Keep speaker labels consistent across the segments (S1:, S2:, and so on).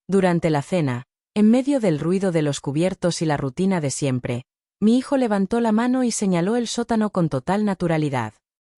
S1: Durante la cena, en medio del ruido de los cubiertos y la rutina de siempre, mi hijo levantó la mano y señaló el sótano con total naturalidad.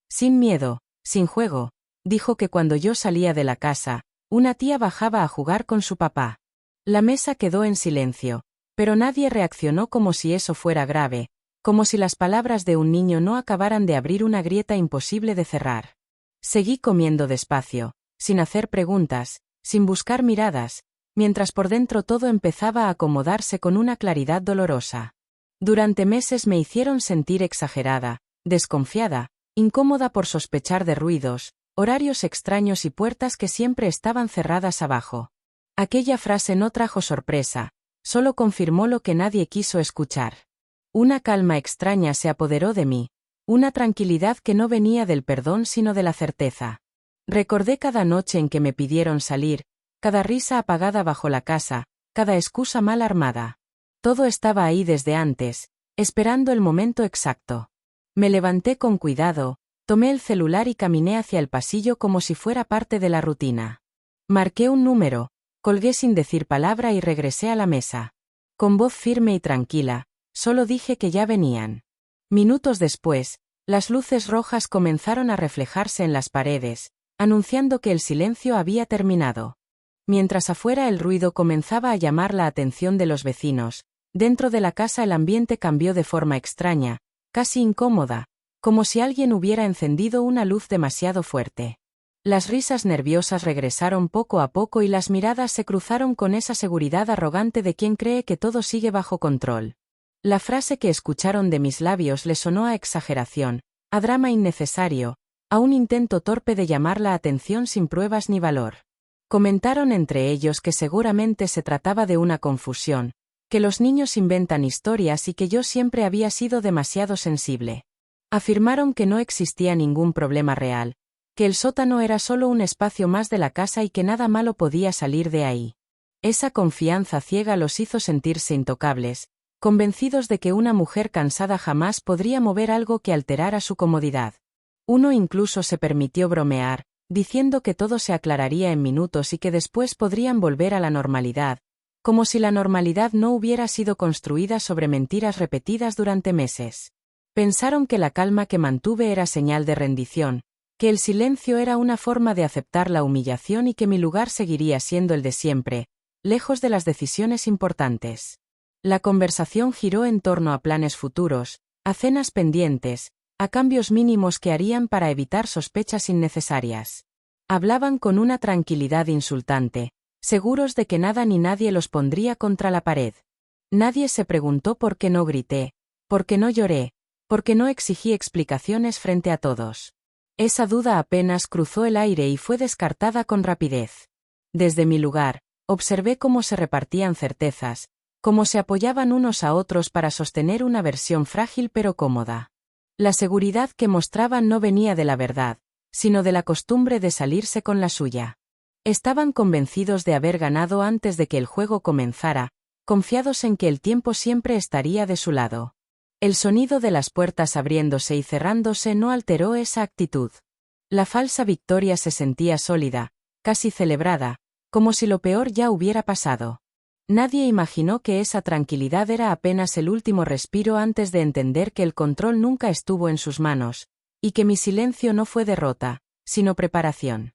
S1: Sin miedo, sin juego, dijo que cuando yo salía de la casa, una tía bajaba a jugar con su papá. La mesa quedó en silencio, pero nadie reaccionó como si eso fuera grave, como si las palabras de un niño no acabaran de abrir una grieta imposible de cerrar. Seguí comiendo despacio, sin hacer preguntas, sin buscar miradas, mientras por dentro todo empezaba a acomodarse con una claridad dolorosa. Durante meses me hicieron sentir exagerada, desconfiada, incómoda por sospechar de ruidos, horarios extraños y puertas que siempre estaban cerradas abajo. Aquella frase no trajo sorpresa, solo confirmó lo que nadie quiso escuchar. Una calma extraña se apoderó de mí, una tranquilidad que no venía del perdón sino de la certeza. Recordé cada noche en que me pidieron salir, cada risa apagada bajo la casa, cada excusa mal armada. Todo estaba ahí desde antes, esperando el momento exacto. Me levanté con cuidado, tomé el celular y caminé hacia el pasillo como si fuera parte de la rutina. Marqué un número, colgué sin decir palabra y regresé a la mesa. Con voz firme y tranquila, solo dije que ya venían. Minutos después, las luces rojas comenzaron a reflejarse en las paredes, anunciando que el silencio había terminado. Mientras afuera el ruido comenzaba a llamar la atención de los vecinos, dentro de la casa el ambiente cambió de forma extraña, casi incómoda, como si alguien hubiera encendido una luz demasiado fuerte. Las risas nerviosas regresaron poco a poco y las miradas se cruzaron con esa seguridad arrogante de quien cree que todo sigue bajo control. La frase que escucharon de mis labios les sonó a exageración, a drama innecesario, a un intento torpe de llamar la atención sin pruebas ni valor. Comentaron entre ellos que seguramente se trataba de una confusión, que los niños inventan historias y que yo siempre había sido demasiado sensible. Afirmaron que no existía ningún problema real, que el sótano era solo un espacio más de la casa y que nada malo podía salir de ahí. Esa confianza ciega los hizo sentirse intocables, convencidos de que una mujer cansada jamás podría mover algo que alterara su comodidad. Uno incluso se permitió bromear, diciendo que todo se aclararía en minutos y que después podrían volver a la normalidad, como si la normalidad no hubiera sido construida sobre mentiras repetidas durante meses. Pensaron que la calma que mantuve era señal de rendición, que el silencio era una forma de aceptar la humillación y que mi lugar seguiría siendo el de siempre, lejos de las decisiones importantes. La conversación giró en torno a planes futuros, a cenas pendientes, a cambios mínimos que harían para evitar sospechas innecesarias. Hablaban con una tranquilidad insultante, seguros de que nada ni nadie los pondría contra la pared. Nadie se preguntó por qué no grité, por qué no lloré, por qué no exigí explicaciones frente a todos. Esa duda apenas cruzó el aire y fue descartada con rapidez. Desde mi lugar, observé cómo se repartían certezas, cómo se apoyaban unos a otros para sostener una versión frágil pero cómoda. La seguridad que mostraban no venía de la verdad, sino de la costumbre de salirse con la suya. Estaban convencidos de haber ganado antes de que el juego comenzara, confiados en que el tiempo siempre estaría de su lado. El sonido de las puertas abriéndose y cerrándose no alteró esa actitud. La falsa victoria se sentía sólida, casi celebrada, como si lo peor ya hubiera pasado. Nadie imaginó que esa tranquilidad era apenas el último respiro antes de entender que el control nunca estuvo en sus manos, y que mi silencio no fue derrota, sino preparación.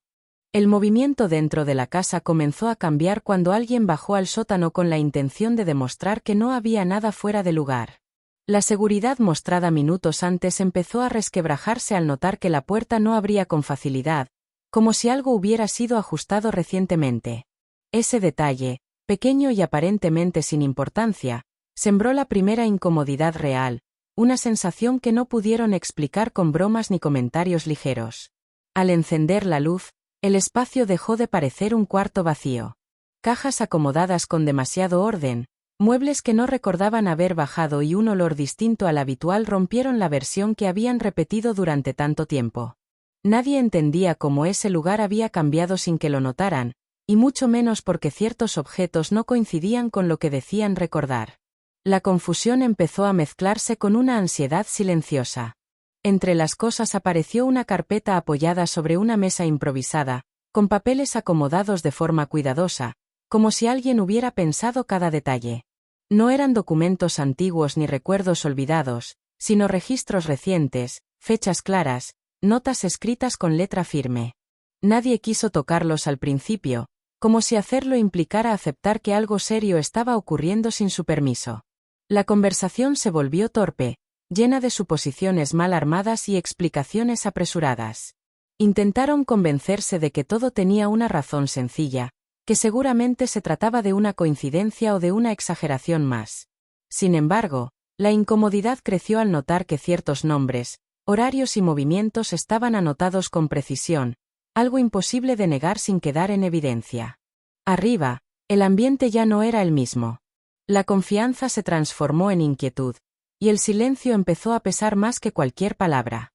S1: El movimiento dentro de la casa comenzó a cambiar cuando alguien bajó al sótano con la intención de demostrar que no había nada fuera de lugar. La seguridad mostrada minutos antes empezó a resquebrajarse al notar que la puerta no abría con facilidad, como si algo hubiera sido ajustado recientemente. Ese detalle, pequeño y aparentemente sin importancia, sembró la primera incomodidad real, una sensación que no pudieron explicar con bromas ni comentarios ligeros. Al encender la luz, el espacio dejó de parecer un cuarto vacío. Cajas acomodadas con demasiado orden, muebles que no recordaban haber bajado y un olor distinto al habitual rompieron la versión que habían repetido durante tanto tiempo. Nadie entendía cómo ese lugar había cambiado sin que lo notaran, y mucho menos porque ciertos objetos no coincidían con lo que decían recordar. La confusión empezó a mezclarse con una ansiedad silenciosa. Entre las cosas apareció una carpeta apoyada sobre una mesa improvisada, con papeles acomodados de forma cuidadosa, como si alguien hubiera pensado cada detalle. No eran documentos antiguos ni recuerdos olvidados, sino registros recientes, fechas claras, notas escritas con letra firme. Nadie quiso tocarlos al principio, como si hacerlo implicara aceptar que algo serio estaba ocurriendo sin su permiso. La conversación se volvió torpe, llena de suposiciones mal armadas y explicaciones apresuradas. Intentaron convencerse de que todo tenía una razón sencilla, que seguramente se trataba de una coincidencia o de una exageración más. Sin embargo, la incomodidad creció al notar que ciertos nombres, horarios y movimientos estaban anotados con precisión, algo imposible de negar sin quedar en evidencia. Arriba, el ambiente ya no era el mismo. La confianza se transformó en inquietud, y el silencio empezó a pesar más que cualquier palabra.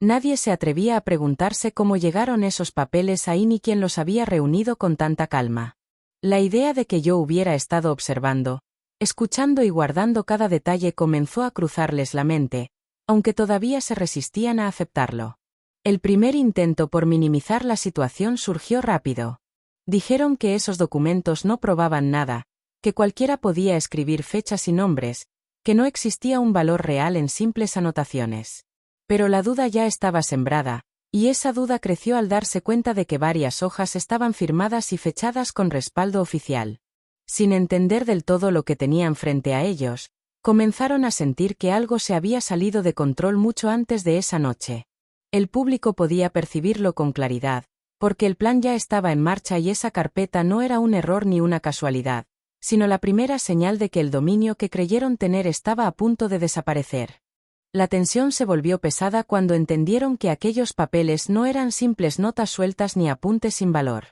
S1: Nadie se atrevía a preguntarse cómo llegaron esos papeles ahí ni quién los había reunido con tanta calma. La idea de que yo hubiera estado observando, escuchando y guardando cada detalle comenzó a cruzarles la mente, aunque todavía se resistían a aceptarlo. El primer intento por minimizar la situación surgió rápido. Dijeron que esos documentos no probaban nada, que cualquiera podía escribir fechas y nombres, que no existía un valor real en simples anotaciones. Pero la duda ya estaba sembrada, y esa duda creció al darse cuenta de que varias hojas estaban firmadas y fechadas con respaldo oficial. Sin entender del todo lo que tenían frente a ellos, comenzaron a sentir que algo se había salido de control mucho antes de esa noche. El público podía percibirlo con claridad, porque el plan ya estaba en marcha y esa carpeta no era un error ni una casualidad, sino la primera señal de que el dominio que creyeron tener estaba a punto de desaparecer. La tensión se volvió pesada cuando entendieron que aquellos papeles no eran simples notas sueltas ni apuntes sin valor.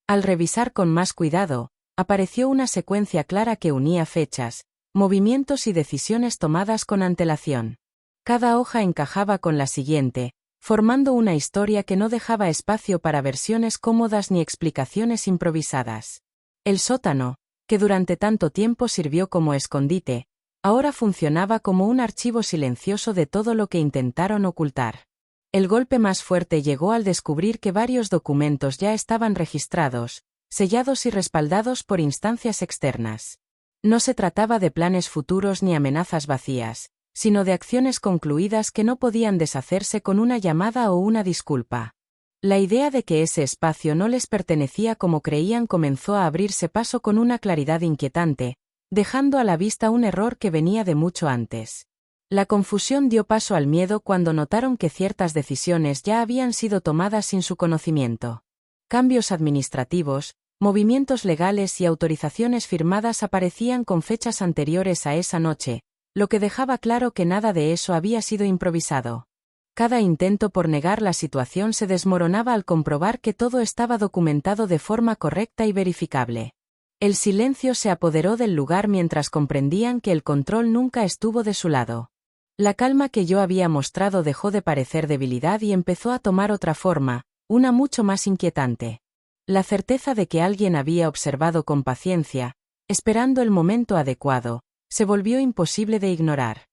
S1: Al revisar con más cuidado, apareció una secuencia clara que unía fechas, movimientos y decisiones tomadas con antelación. Cada hoja encajaba con la siguiente, formando una historia que no dejaba espacio para versiones cómodas ni explicaciones improvisadas. El sótano, que durante tanto tiempo sirvió como escondite, ahora funcionaba como un archivo silencioso de todo lo que intentaron ocultar. El golpe más fuerte llegó al descubrir que varios documentos ya estaban registrados, sellados y respaldados por instancias externas. No se trataba de planes futuros ni amenazas vacías, sino de acciones concluidas que no podían deshacerse con una llamada o una disculpa. La idea de que ese espacio no les pertenecía como creían comenzó a abrirse paso con una claridad inquietante, dejando a la vista un error que venía de mucho antes. La confusión dio paso al miedo cuando notaron que ciertas decisiones ya habían sido tomadas sin su conocimiento. Cambios administrativos, movimientos legales y autorizaciones firmadas aparecían con fechas anteriores a esa noche, lo que dejaba claro que nada de eso había sido improvisado. Cada intento por negar la situación se desmoronaba al comprobar que todo estaba documentado de forma correcta y verificable. El silencio se apoderó del lugar mientras comprendían que el control nunca estuvo de su lado. La calma que yo había mostrado dejó de parecer debilidad y empezó a tomar otra forma, una mucho más inquietante. La certeza de que alguien había observado con paciencia, esperando el momento adecuado, se volvió imposible de ignorar.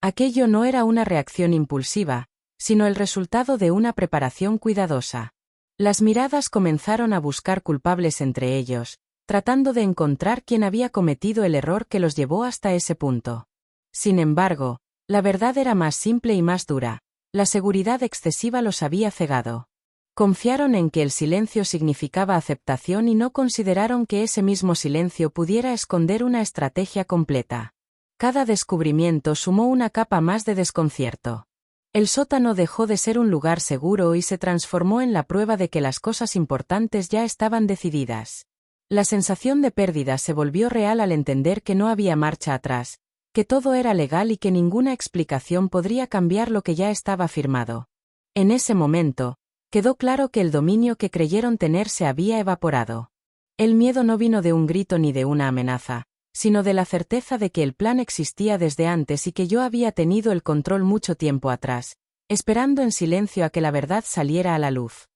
S1: Aquello no era una reacción impulsiva, sino el resultado de una preparación cuidadosa. Las miradas comenzaron a buscar culpables entre ellos, tratando de encontrar quién había cometido el error que los llevó hasta ese punto. Sin embargo, la verdad era más simple y más dura. La seguridad excesiva los había cegado. Confiaron en que el silencio significaba aceptación y no consideraron que ese mismo silencio pudiera esconder una estrategia completa. Cada descubrimiento sumó una capa más de desconcierto. El sótano dejó de ser un lugar seguro y se transformó en la prueba de que las cosas importantes ya estaban decididas. La sensación de pérdida se volvió real al entender que no había marcha atrás, que todo era legal y que ninguna explicación podría cambiar lo que ya estaba firmado. En ese momento, quedó claro que el dominio que creyeron tener se había evaporado. El miedo no vino de un grito ni de una amenaza, sino de la certeza de que el plan existía desde antes y que yo había tenido el control mucho tiempo atrás, esperando en silencio a que la verdad saliera a la luz.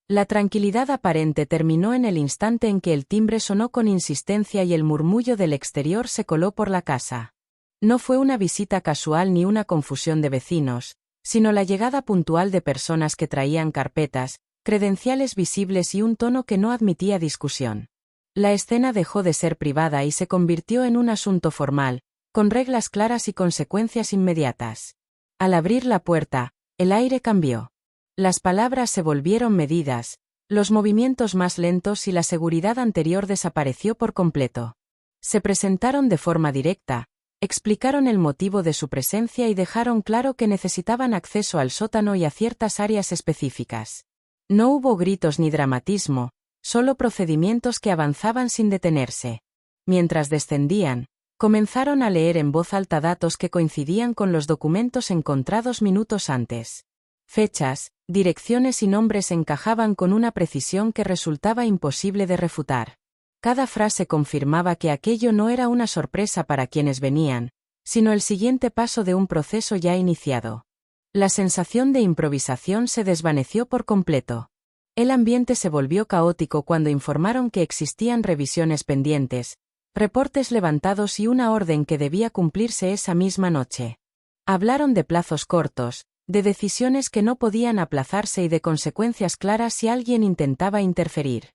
S1: La tranquilidad aparente terminó en el instante en que el timbre sonó con insistencia y el murmullo del exterior se coló por la casa. No fue una visita casual ni una confusión de vecinos, sino la llegada puntual de personas que traían carpetas, credenciales visibles y un tono que no admitía discusión. La escena dejó de ser privada y se convirtió en un asunto formal, con reglas claras y consecuencias inmediatas. Al abrir la puerta, el aire cambió. Las palabras se volvieron medidas, los movimientos más lentos y la seguridad anterior desapareció por completo. Se presentaron de forma directa, explicaron el motivo de su presencia y dejaron claro que necesitaban acceso al sótano y a ciertas áreas específicas. No hubo gritos ni dramatismo, solo procedimientos que avanzaban sin detenerse. Mientras descendían, comenzaron a leer en voz alta datos que coincidían con los documentos encontrados minutos antes. Fechas, direcciones y nombres encajaban con una precisión que resultaba imposible de refutar. Cada frase confirmaba que aquello no era una sorpresa para quienes venían, sino el siguiente paso de un proceso ya iniciado. La sensación de improvisación se desvaneció por completo. El ambiente se volvió caótico cuando informaron que existían revisiones pendientes, reportes levantados y una orden que debía cumplirse esa misma noche. Hablaron de plazos cortos, de decisiones que no podían aplazarse y de consecuencias claras si alguien intentaba interferir.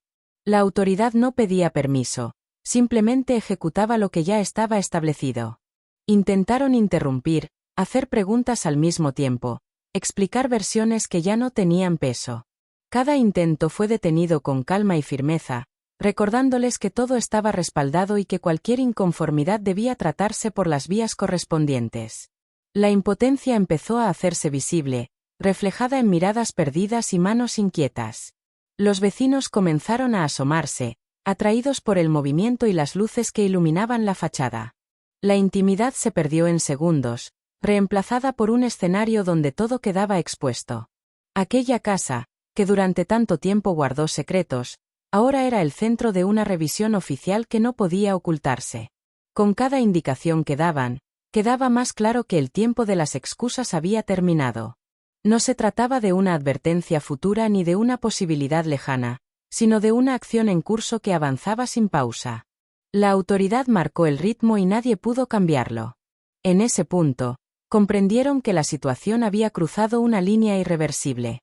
S1: La autoridad no pedía permiso, simplemente ejecutaba lo que ya estaba establecido. Intentaron interrumpir, hacer preguntas al mismo tiempo, explicar versiones que ya no tenían peso. Cada intento fue detenido con calma y firmeza, recordándoles que todo estaba respaldado y que cualquier inconformidad debía tratarse por las vías correspondientes. La impotencia empezó a hacerse visible, reflejada en miradas perdidas y manos inquietas. Los vecinos comenzaron a asomarse, atraídos por el movimiento y las luces que iluminaban la fachada. La intimidad se perdió en segundos, reemplazada por un escenario donde todo quedaba expuesto. Aquella casa, que durante tanto tiempo guardó secretos, ahora era el centro de una revisión oficial que no podía ocultarse. Con cada indicación que daban, quedaba más claro que el tiempo de las excusas había terminado. No se trataba de una advertencia futura ni de una posibilidad lejana, sino de una acción en curso que avanzaba sin pausa. La autoridad marcó el ritmo y nadie pudo cambiarlo. En ese punto, comprendieron que la situación había cruzado una línea irreversible.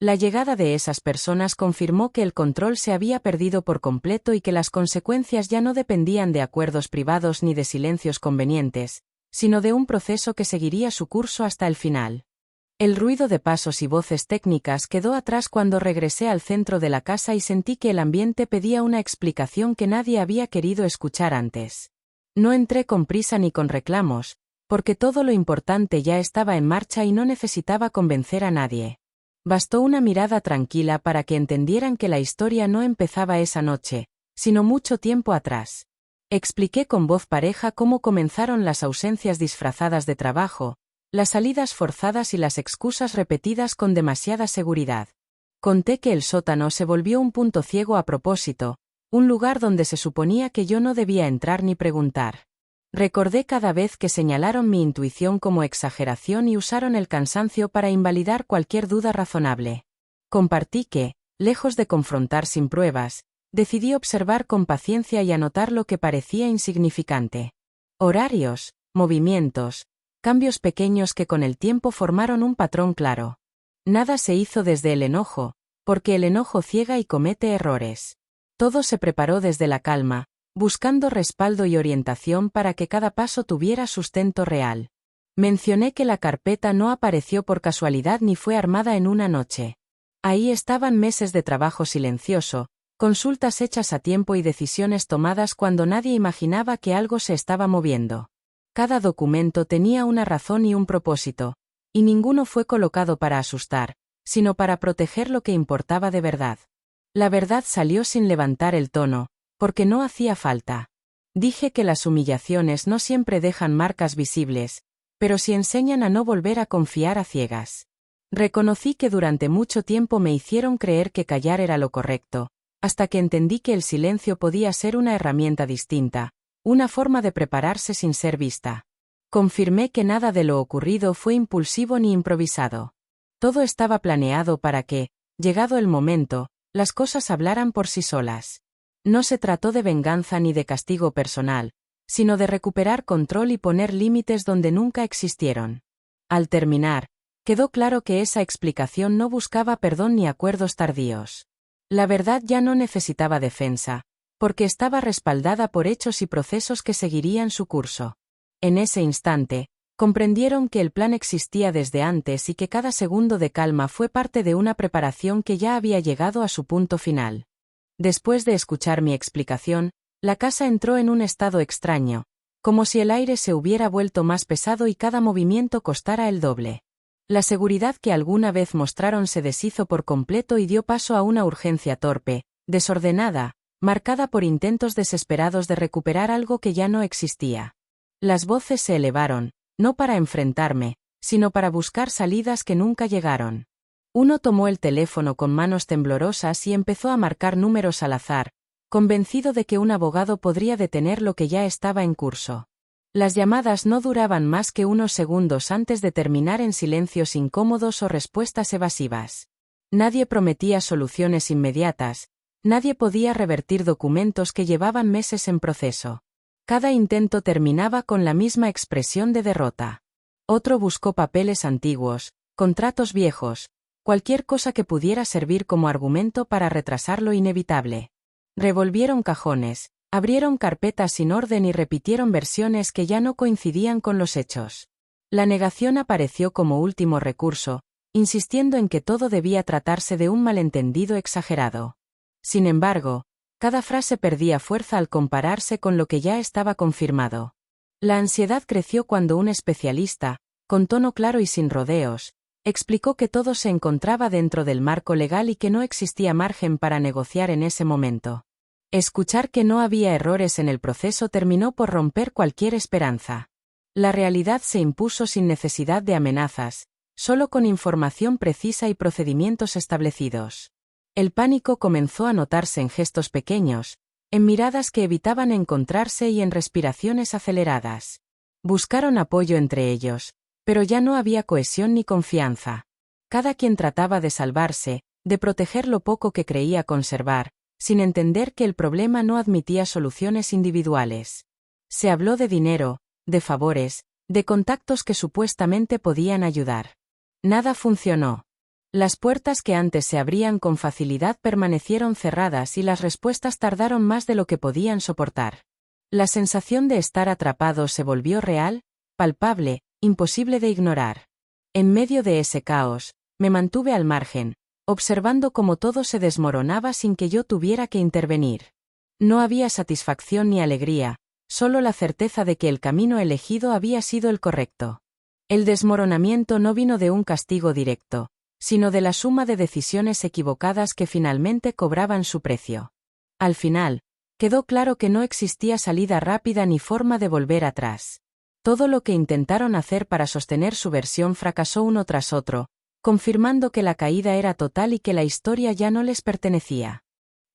S1: La llegada de esas personas confirmó que el control se había perdido por completo y que las consecuencias ya no dependían de acuerdos privados ni de silencios convenientes, sino de un proceso que seguiría su curso hasta el final. El ruido de pasos y voces técnicas quedó atrás cuando regresé al centro de la casa y sentí que el ambiente pedía una explicación que nadie había querido escuchar antes. No entré con prisa ni con reclamos, porque todo lo importante ya estaba en marcha y no necesitaba convencer a nadie. Bastó una mirada tranquila para que entendieran que la historia no empezaba esa noche, sino mucho tiempo atrás. Expliqué con voz pareja cómo comenzaron las ausencias disfrazadas de trabajo, las salidas forzadas y las excusas repetidas con demasiada seguridad. Conté que el sótano se volvió un punto ciego a propósito, un lugar donde se suponía que yo no debía entrar ni preguntar. Recordé cada vez que señalaron mi intuición como exageración y usaron el cansancio para invalidar cualquier duda razonable. Compartí que, lejos de confrontar sin pruebas, decidí observar con paciencia y anotar lo que parecía insignificante. Horarios, movimientos, cambios pequeños que con el tiempo formaron un patrón claro. Nada se hizo desde el enojo, porque el enojo ciega y comete errores. Todo se preparó desde la calma, buscando respaldo y orientación para que cada paso tuviera sustento real. Mencioné que la carpeta no apareció por casualidad ni fue armada en una noche. Ahí estaban meses de trabajo silencioso, consultas hechas a tiempo y decisiones tomadas cuando nadie imaginaba que algo se estaba moviendo. Cada documento tenía una razón y un propósito, y ninguno fue colocado para asustar, sino para proteger lo que importaba de verdad. La verdad salió sin levantar el tono, porque no hacía falta. Dije que las humillaciones no siempre dejan marcas visibles, pero sí enseñan a no volver a confiar a ciegas. Reconocí que durante mucho tiempo me hicieron creer que callar era lo correcto, hasta que entendí que el silencio podía ser una herramienta distinta, una forma de prepararse sin ser vista. Confirmé que nada de lo ocurrido fue impulsivo ni improvisado. Todo estaba planeado para que, llegado el momento, las cosas hablaran por sí solas. No se trató de venganza ni de castigo personal, sino de recuperar control y poner límites donde nunca existieron. Al terminar, quedó claro que esa explicación no buscaba perdón ni acuerdos tardíos. La verdad ya no necesitaba defensa, porque estaba respaldada por hechos y procesos que seguirían su curso. En ese instante, comprendieron que el plan existía desde antes y que cada segundo de calma fue parte de una preparación que ya había llegado a su punto final. Después de escuchar mi explicación, la casa entró en un estado extraño, como si el aire se hubiera vuelto más pesado y cada movimiento costara el doble. La seguridad que alguna vez mostraron se deshizo por completo y dio paso a una urgencia torpe, desordenada, marcada por intentos desesperados de recuperar algo que ya no existía. Las voces se elevaron, no para enfrentarme, sino para buscar salidas que nunca llegaron. Uno tomó el teléfono con manos temblorosas y empezó a marcar números al azar, convencido de que un abogado podría detener lo que ya estaba en curso. Las llamadas no duraban más que unos segundos antes de terminar en silencios incómodos o respuestas evasivas. Nadie prometía soluciones inmediatas, nadie podía revertir documentos que llevaban meses en proceso. Cada intento terminaba con la misma expresión de derrota. Otro buscó papeles antiguos, contratos viejos, cualquier cosa que pudiera servir como argumento para retrasar lo inevitable. Revolvieron cajones, abrieron carpetas sin orden y repitieron versiones que ya no coincidían con los hechos. La negación apareció como último recurso, insistiendo en que todo debía tratarse de un malentendido exagerado. Sin embargo, cada frase perdía fuerza al compararse con lo que ya estaba confirmado. La ansiedad creció cuando un especialista, con tono claro y sin rodeos, explicó que todo se encontraba dentro del marco legal y que no existía margen para negociar en ese momento. Escuchar que no había errores en el proceso terminó por romper cualquier esperanza. La realidad se impuso sin necesidad de amenazas, solo con información precisa y procedimientos establecidos. El pánico comenzó a notarse en gestos pequeños, en miradas que evitaban encontrarse y en respiraciones aceleradas. Buscaron apoyo entre ellos, pero ya no había cohesión ni confianza. Cada quien trataba de salvarse, de proteger lo poco que creía conservar, sin entender que el problema no admitía soluciones individuales. Se habló de dinero, de favores, de contactos que supuestamente podían ayudar. Nada funcionó. Las puertas que antes se abrían con facilidad permanecieron cerradas y las respuestas tardaron más de lo que podían soportar. La sensación de estar atrapados se volvió real, palpable, imposible de ignorar. En medio de ese caos, me mantuve al margen, observando cómo todo se desmoronaba sin que yo tuviera que intervenir. No había satisfacción ni alegría, solo la certeza de que el camino elegido había sido el correcto. El desmoronamiento no vino de un castigo directo, sino de la suma de decisiones equivocadas que finalmente cobraban su precio. Al final, quedó claro que no existía salida rápida ni forma de volver atrás. Todo lo que intentaron hacer para sostener su versión fracasó uno tras otro, confirmando que la caída era total y que la historia ya no les pertenecía.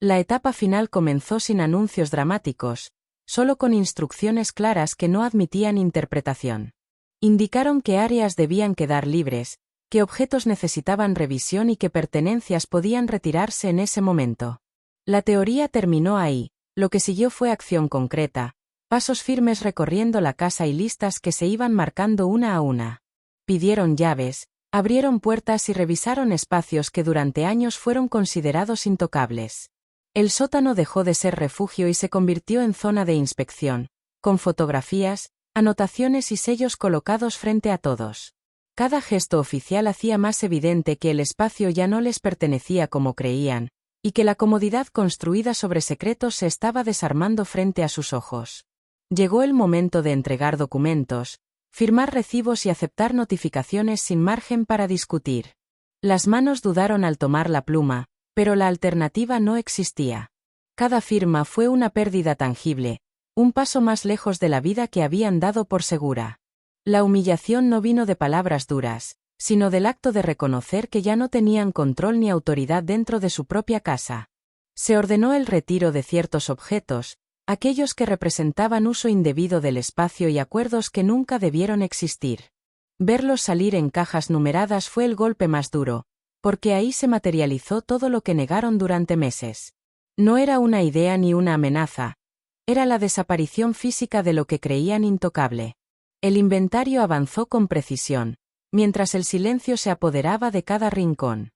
S1: La etapa final comenzó sin anuncios dramáticos, solo con instrucciones claras que no admitían interpretación. Indicaron que áreas debían quedar libres, que objetos necesitaban revisión y que pertenencias podían retirarse en ese momento. La teoría terminó ahí, lo que siguió fue acción concreta, pasos firmes recorriendo la casa y listas que se iban marcando una a una. Pidieron llaves, abrieron puertas y revisaron espacios que durante años fueron considerados intocables. El sótano dejó de ser refugio y se convirtió en zona de inspección, con fotografías, anotaciones y sellos colocados frente a todos. Cada gesto oficial hacía más evidente que el espacio ya no les pertenecía como creían, y que la comodidad construida sobre secretos se estaba desarmando frente a sus ojos. Llegó el momento de entregar documentos, firmar recibos y aceptar notificaciones sin margen para discutir. Las manos dudaron al tomar la pluma, pero la alternativa no existía. Cada firma fue una pérdida tangible, un paso más lejos de la vida que habían dado por segura. La humillación no vino de palabras duras, sino del acto de reconocer que ya no tenían control ni autoridad dentro de su propia casa. Se ordenó el retiro de ciertos objetos, aquellos que representaban uso indebido del espacio y acuerdos que nunca debieron existir. Verlos salir en cajas numeradas fue el golpe más duro, porque ahí se materializó todo lo que negaron durante meses. No era una idea ni una amenaza, era la desaparición física de lo que creían intocable. El inventario avanzó con precisión, mientras el silencio se apoderaba de cada rincón.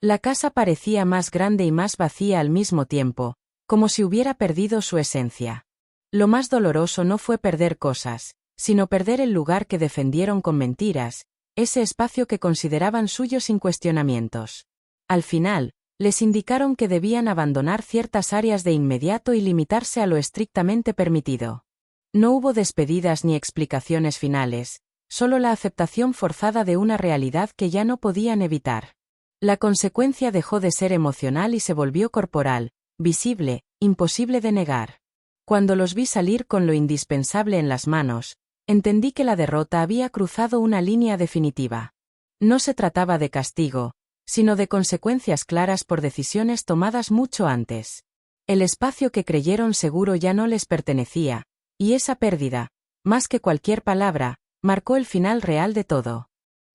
S1: La casa parecía más grande y más vacía al mismo tiempo, como si hubiera perdido su esencia. Lo más doloroso no fue perder cosas, sino perder el lugar que defendieron con mentiras, ese espacio que consideraban suyo sin cuestionamientos. Al final, les indicaron que debían abandonar ciertas áreas de inmediato y limitarse a lo estrictamente permitido. No hubo despedidas ni explicaciones finales, solo la aceptación forzada de una realidad que ya no podían evitar. La consecuencia dejó de ser emocional y se volvió corporal, visible, imposible de negar. Cuando los vi salir con lo indispensable en las manos, entendí que la derrota había cruzado una línea definitiva. No se trataba de castigo, sino de consecuencias claras por decisiones tomadas mucho antes. El espacio que creyeron seguro ya no les pertenecía, y esa pérdida, más que cualquier palabra, marcó el final real de todo.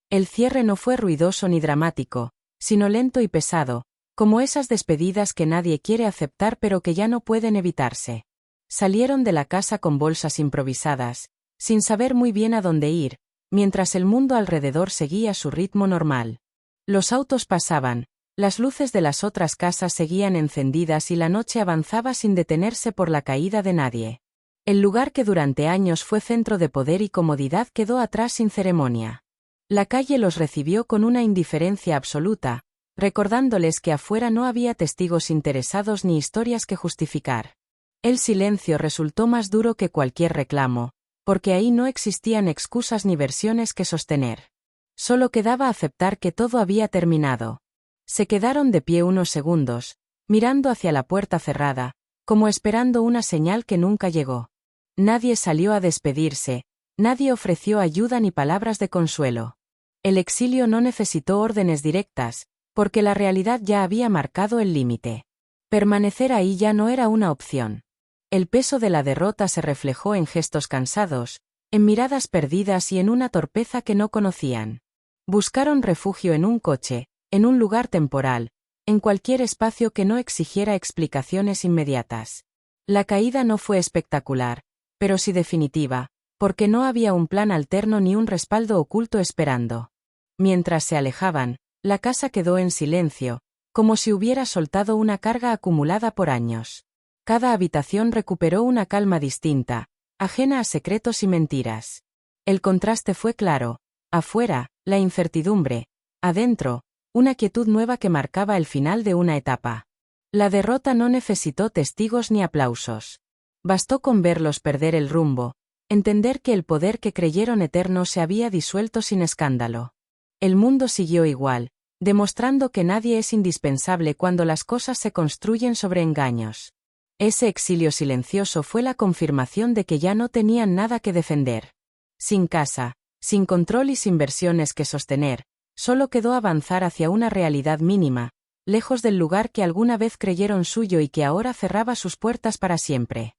S1: El cierre no fue ruidoso ni dramático, sino lento y pesado, como esas despedidas que nadie quiere aceptar pero que ya no pueden evitarse. Salieron de la casa con bolsas improvisadas, sin saber muy bien a dónde ir, mientras el mundo alrededor seguía su ritmo normal. Los autos pasaban, las luces de las otras casas seguían encendidas y la noche avanzaba sin detenerse por la caída de nadie. El lugar que durante años fue centro de poder y comodidad quedó atrás sin ceremonia. La calle los recibió con una indiferencia absoluta, recordándoles que afuera no había testigos interesados ni historias que justificar. El silencio resultó más duro que cualquier reclamo, porque ahí no existían excusas ni versiones que sostener. Solo quedaba aceptar que todo había terminado. Se quedaron de pie unos segundos, mirando hacia la puerta cerrada, como esperando una señal que nunca llegó. Nadie salió a despedirse, nadie ofreció ayuda ni palabras de consuelo. El exilio no necesitó órdenes directas, porque la realidad ya había marcado el límite. Permanecer ahí ya no era una opción. El peso de la derrota se reflejó en gestos cansados, en miradas perdidas y en una torpeza que no conocían. Buscaron refugio en un coche, en un lugar temporal, en cualquier espacio que no exigiera explicaciones inmediatas. La caída no fue espectacular, pero sí definitiva, porque no había un plan alterno ni un respaldo oculto esperando. Mientras se alejaban, la casa quedó en silencio, como si hubiera soltado una carga acumulada por años. Cada habitación recuperó una calma distinta, ajena a secretos y mentiras. El contraste fue claro: afuera, la incertidumbre; adentro, una quietud nueva que marcaba el final de una etapa. La derrota no necesitó testigos ni aplausos. Bastó con verlos perder el rumbo, entender que el poder que creyeron eterno se había disuelto sin escándalo. El mundo siguió igual, demostrando que nadie es indispensable cuando las cosas se construyen sobre engaños. Ese exilio silencioso fue la confirmación de que ya no tenían nada que defender. Sin casa, sin control y sin versiones que sostener, solo quedó avanzar hacia una realidad mínima, lejos del lugar que alguna vez creyeron suyo y que ahora cerraba sus puertas para siempre.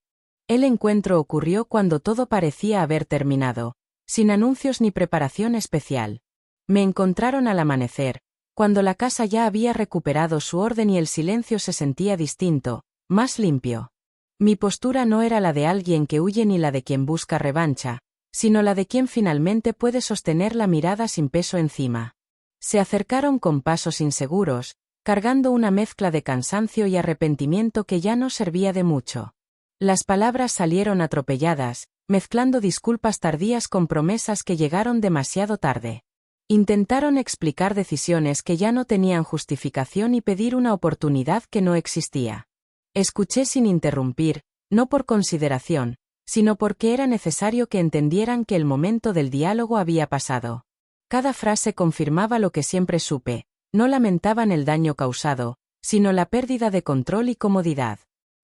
S1: El encuentro ocurrió cuando todo parecía haber terminado, sin anuncios ni preparación especial. Me encontraron al amanecer, cuando la casa ya había recuperado su orden y el silencio se sentía distinto, más limpio. Mi postura no era la de alguien que huye ni la de quien busca revancha, sino la de quien finalmente puede sostener la mirada sin peso encima. Se acercaron con pasos inseguros, cargando una mezcla de cansancio y arrepentimiento que ya no servía de mucho. Las palabras salieron atropelladas, mezclando disculpas tardías con promesas que llegaron demasiado tarde. Intentaron explicar decisiones que ya no tenían justificación y pedir una oportunidad que no existía. Escuché sin interrumpir, no por consideración, sino porque era necesario que entendieran que el momento del diálogo había pasado. Cada frase confirmaba lo que siempre supe: no lamentaban el daño causado, sino la pérdida de control y comodidad.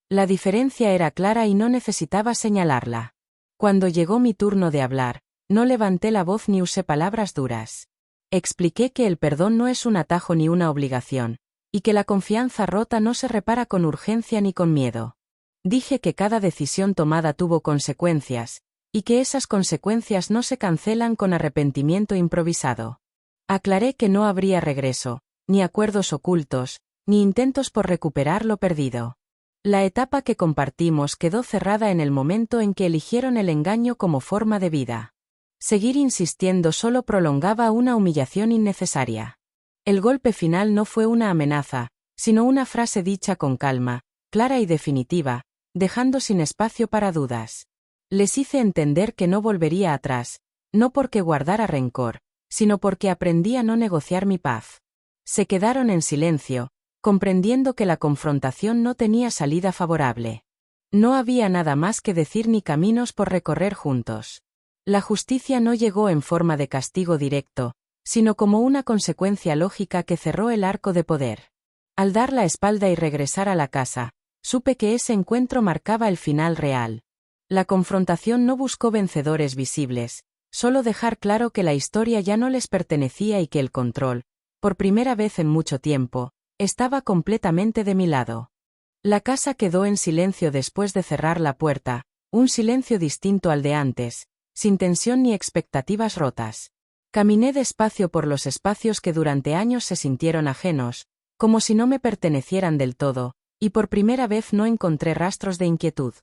S1: La diferencia era clara y no necesitaba señalarla. Cuando llegó mi turno de hablar, no levanté la voz ni usé palabras duras. Expliqué que el perdón no es un atajo ni una obligación, y que la confianza rota no se repara con urgencia ni con miedo. Dije que cada decisión tomada tuvo consecuencias, y que esas consecuencias no se cancelan con arrepentimiento improvisado. Aclaré que no habría regreso, ni acuerdos ocultos, ni intentos por recuperar lo perdido. La etapa que compartimos quedó cerrada en el momento en que eligieron el engaño como forma de vida. Seguir insistiendo solo prolongaba una humillación innecesaria. El golpe final no fue una amenaza, sino una frase dicha con calma, clara y definitiva, dejando sin espacio para dudas. Les hice entender que no volvería atrás, no porque guardara rencor, sino porque aprendí a no negociar mi paz. Se quedaron en silencio, comprendiendo que la confrontación no tenía salida favorable. No había nada más que decir ni caminos por recorrer juntos. La justicia no llegó en forma de castigo directo, sino como una consecuencia lógica que cerró el arco de poder. Al dar la espalda y regresar a la casa, supe que ese encuentro marcaba el final real. La confrontación no buscó vencedores visibles, solo dejar claro que la historia ya no les pertenecía y que el control, por primera vez en mucho tiempo, estaba completamente de mi lado. La casa quedó en silencio después de cerrar la puerta, un silencio distinto al de antes, sin tensión ni expectativas rotas. Caminé despacio por los espacios que durante años se sintieron ajenos, como si no me pertenecieran del todo, y por primera vez no encontré rastros de inquietud.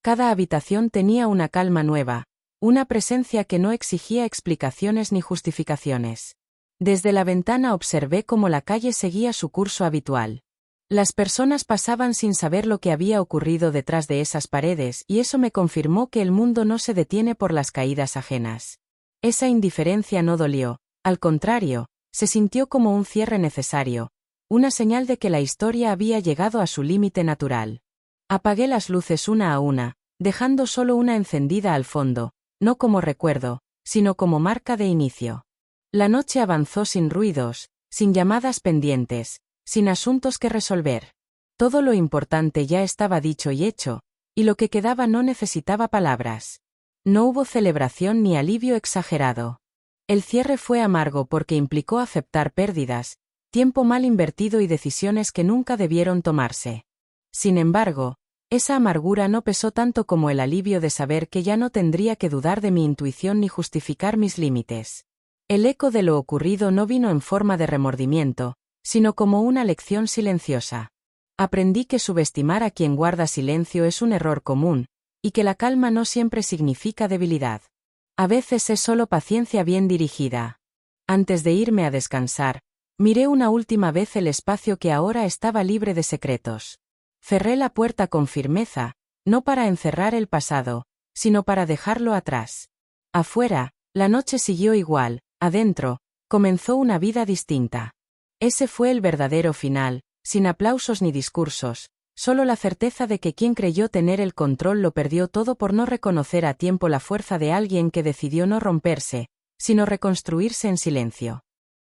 S1: Cada habitación tenía una calma nueva, una presencia que no exigía explicaciones ni justificaciones. Desde la ventana observé cómo la calle seguía su curso habitual. Las personas pasaban sin saber lo que había ocurrido detrás de esas paredes y eso me confirmó que el mundo no se detiene por las caídas ajenas. Esa indiferencia no dolió, al contrario, se sintió como un cierre necesario, una señal de que la historia había llegado a su límite natural. Apagué las luces una a una, dejando solo una encendida al fondo, no como recuerdo, sino como marca de inicio. La noche avanzó sin ruidos, sin llamadas pendientes, sin asuntos que resolver. Todo lo importante ya estaba dicho y hecho, y lo que quedaba no necesitaba palabras. No hubo celebración ni alivio exagerado. El cierre fue amargo porque implicó aceptar pérdidas, tiempo mal invertido y decisiones que nunca debieron tomarse. Sin embargo, esa amargura no pesó tanto como el alivio de saber que ya no tendría que dudar de mi intuición ni justificar mis límites. El eco de lo ocurrido no vino en forma de remordimiento, sino como una lección silenciosa. Aprendí que subestimar a quien guarda silencio es un error común, y que la calma no siempre significa debilidad. A veces es solo paciencia bien dirigida. Antes de irme a descansar, miré una última vez el espacio que ahora estaba libre de secretos. Cerré la puerta con firmeza, no para encerrar el pasado, sino para dejarlo atrás. Afuera, la noche siguió igual, adentro, comenzó una vida distinta. Ese fue el verdadero final, sin aplausos ni discursos, solo la certeza de que quien creyó tener el control lo perdió todo por no reconocer a tiempo la fuerza de alguien que decidió no romperse, sino reconstruirse en silencio.